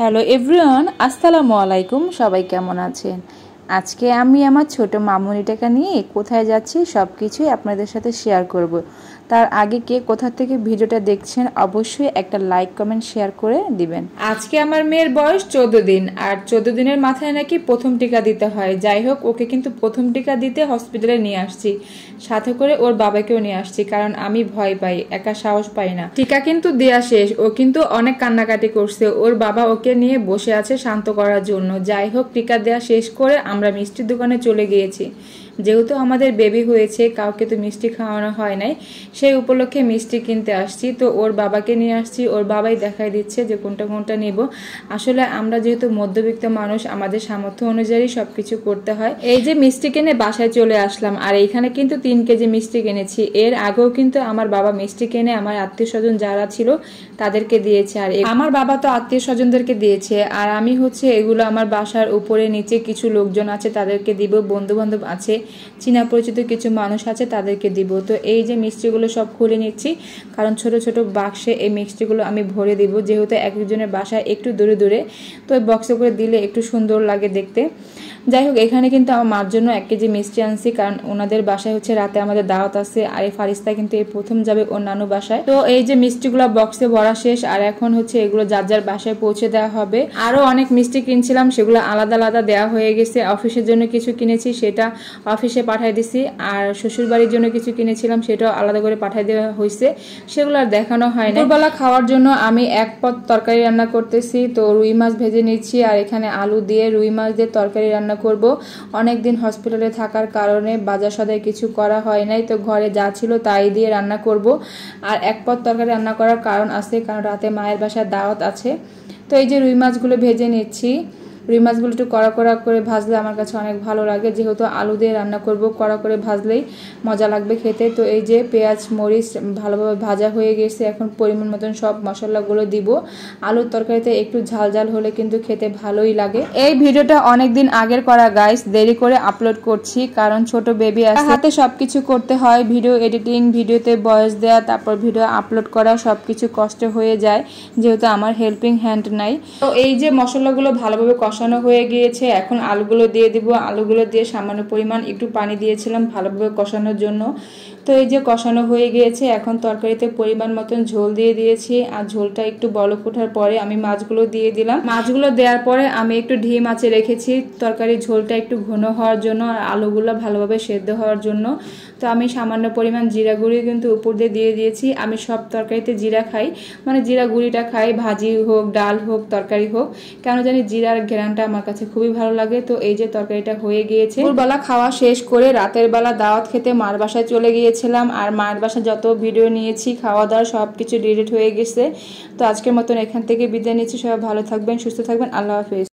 Hello everyone, আসসালামু আলাইকুম। সবাই কেমন আছেন? আজকে আমি আমার ছোট মামুনিটাকে নিয়ে কোথায় যাচ্ছি সব কিছুই আপনাদের সাথে শেয়ার করব। তার আগে কে কোথা থেকে ভিডিওটা দেখছেন অবশ্যই একটা লাইক কমেন্ট শেয়ার করে দিবেন। আজকে আমার মেয়ের বয়স 14 দিন, আর 14 দিনের মাথায় নাকি প্রথম টিকা দিতে হয়। যাই হোক, ওকে কিন্তু প্রথম টিকা দিতে হসপিটালে নিয়ে আসছি, সাথে করে ওর বাবাকেও নিয়ে আসছি, কারণ আমি ভয় পাই, একা সাহস পাই না। টিকা কিন্তু দেয়া শেষ, ও কিন্তু অনেক কান্নাকাটি করছে। ওর বাবা ওকে নিয়ে বসে আছে শান্ত করার জন্য। যাই হোক, টিকা দেওয়া শেষ করে আমরা মিষ্টির দোকানে চলে গিয়েছি। যেহেতু আমাদের বেবি হয়েছে, কাউকে তো মিষ্টি খাওয়ানো হয় নাই, সেই উপলক্ষে মিষ্টি কিনতে আসছি। তো ওর বাবাকে নিয়ে আসছি, ওর বাবাই দেখাই দিচ্ছে যে কোনটা কোনটা নিব। আসলে আমরা যেহেতু মধ্যবিত্ত মানুষ, আমাদের সামর্থ্য অনুযায়ী সবকিছু করতে হয়। এই যে মিষ্টি কিনে বাসায় চলে আসলাম, আর এইখানে কিন্তু 3 কেজি মিষ্টি কিনেছি। এর আগেও কিন্তু আমার বাবা মিষ্টি কিনে আমার আত্মীয় স্বজন যারা ছিল তাদেরকে দিয়েছে, আর আমার বাবা তো আত্মীয় স্বজনদেরকে দিয়েছে। আর আমি হচ্ছে এগুলো আমার বাসার উপরে নিচে কিছু লোকজন আছে তাদেরকে দিব, বন্ধু বান্ধব আছে, চীনা পরিচিত কিছু মানুষ আছে তাদেরকে দিব। তো এই যে মিষ্টিগুলো সব খুলে নিচ্ছি, কারণ ছোট ছোট বাক্সে এই মিষ্টিগুলো আমি ভরে দিব, যেহেতু একজনের বাসায় একটু দূরে দূরে, তো ওই বক্সে করে দিলে একটু সুন্দর লাগে দেখতে। যাই হোক, এখানে কিন্তু আমার মার জন্য 1 কেজি মিষ্টি আনছি, কারণ ওনাদের বাসায় হচ্ছে রাতে আমাদের দাওয়াত আছে। আর এই ফারিস্তা কিন্তু এই প্রথম যাবে ওর নানু বাসায়। তো এই যে মিষ্টিগুলো বক্সে ভরা শেষ, আর এখন হচ্ছে এগুলো যার যার বাসায় পৌঁছে দেওয়া হবে। আরো অনেক মিষ্টি কিনছিলাম, সেগুলো আলাদা আলাদা দেওয়া হয়ে গেছে। অফিসের জন্য কিছু কিনেছি, সেটা অফিসে পাঠিয়ে দিছি। আর শ্বশুর বাড়ির জন্য কিছু কিনেছিলাম, সেটাও আলাদা করে পাঠিয়ে দেওয়া হয়েছে, সেগুলো আর দেখানো হয় না। দুপুরবেলা খাওয়ার জন্য আমি 1 পদ তরকারি রান্না করতেছি। তো রুই মাছ ভেজে নিচ্ছি, আর এখানে আলু দিয়ে রুই মাছ দিয়ে তরকারি রান্না করব। অনেকদিন হসপিটালে থাকার কারণে বাজার সদাই কিছু করা হয় নাই, তো ঘরে যা ছিল তাই দিয়ে রান্না করব। আর 1 পদ তরকারি রান্না করার কারণ আছে, কারণ রাতে মায়ের বাসায় দাওয়াত আছে। তো এই যে রুই মাছগুলো ভেজে নিচ্ছি। রুই মাছগুলো একটু কড়া কড়া করে ভাজলে আমার কাছে অনেক ভালো লাগে, যেহেতু আলু দিয়ে রান্না করব, কড়া করে ভাজলেই মজা লাগবে খেতে। তো এই যে পেঁয়াজ মরিচ ভালোভাবে ভাজা হয়ে গেছে, এখন পরিমাণ মতন সব মশলাগুলো দিব। আলুর তরকারিতে একটু ঝাল ঝাল হলে কিন্তু খেতে ভালোই লাগে। এই ভিডিওটা অনেকদিন আগের করা গাইস, দেরি করে আপলোড করছি, কারণ ছোট বেবি আছে, হাতে সবকিছু করতে হয়। ভিডিও এডিটিং, ভিডিওতে ভয়েস দেওয়া, তারপর ভিডিও আপলোড করা, সবকিছু কষ্ট হয়ে যায়, যেহেতু আমার হেল্পিং হ্যান্ড নাই। তো এই যে মশলাগুলো ভালোভাবে কষানো হয়ে গিয়েছে, এখন আলুগুলো দিয়ে দিব। আলুগুলো দিয়ে সামান্য পরিমাণ একটু পানি দিয়েছিলাম ভালোভাবে কষানোর জন্য। তো এই যে কষানো হয়ে গিয়েছে, এখন তরকারিতে পরিমাণ মতন ঝোল দিয়ে দিয়েছি। আর ঝোলটা একটু বলক ওঠার পরে আমি মাছগুলো দিয়ে দিলাম। মাছগুলো দেওয়ার পরে আমি একটু ঢিম আঁচে রেখেছি তরকারির ঝোলটা একটু ঘন হওয়ার জন্য, আর আলুগুলো ভালোভাবে সেদ্ধ হওয়ার জন্য। তো আমি সামান্য পরিমাণ জিরা গুঁড়ি কিন্তু উপর দিয়ে দিয়েছি। আমি সব তরকারিতে জিরা খাই, মানে জিরা গুঁড়িটা খাই, ভাজি হোক, ডাল হোক, তরকারি হোক, কেন জানি জিরার ঘেরানটা আমার কাছে খুবই ভালো লাগে। তো এই যে তরকারিটা হয়ে গিয়েছে। দুপুরবেলা খাওয়া শেষ করে রাতের বেলা দাওয়াত খেতে মার বাসায় চলে গিয়েছিলাম, আর মায়ের বাসায় যত ভিডিও নিয়েছি খাওয়া দাওয়া সবকিছু ডিলিট হয়ে গেছে। তো আজকের মতন এখান থেকে বিদায় নিচ্ছি। সবাই ভালো থাকবেন, সুস্থ থাকবেন, আল্লাহ হাফেজ।